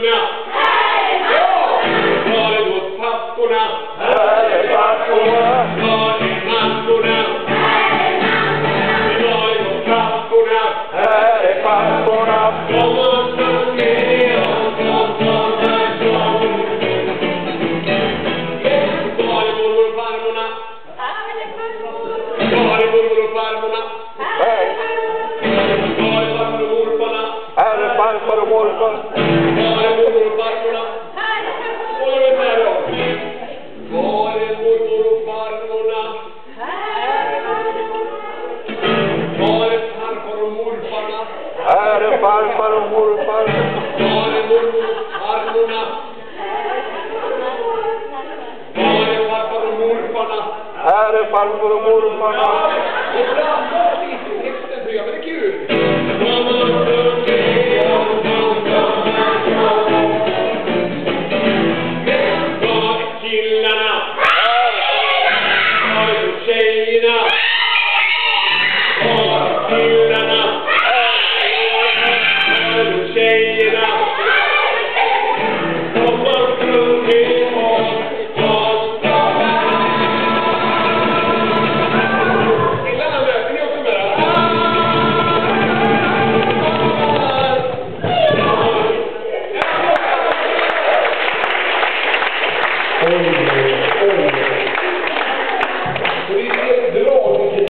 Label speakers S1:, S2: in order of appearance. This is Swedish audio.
S1: mammorna? Ja! Var är då papporna?
S2: Här är papporna.
S1: Var är mammorna? Var är då papporna?
S2: Här är papporna.
S1: Kom och sjung med oss om sommarsång. Var är mormor och farmorna? Var är mormor och farmorna?
S2: Här
S1: Var är farmor och morfarna?
S2: är farfar och morfar.
S1: Var är mormor och farmorna? Och jag vet här då. Var är mormor och farmorna? Var är farfar och morfarna?
S2: Här är farfar och morfar.
S1: Var är mormor och farmorna? Var är farfar och morfarna?
S2: Här är farfar och morfarna.
S1: Och blandar lite i texten, för jag är kul. Mamma sjöng med oss om sommarsång. Var är killarna? Var är då tjejerna?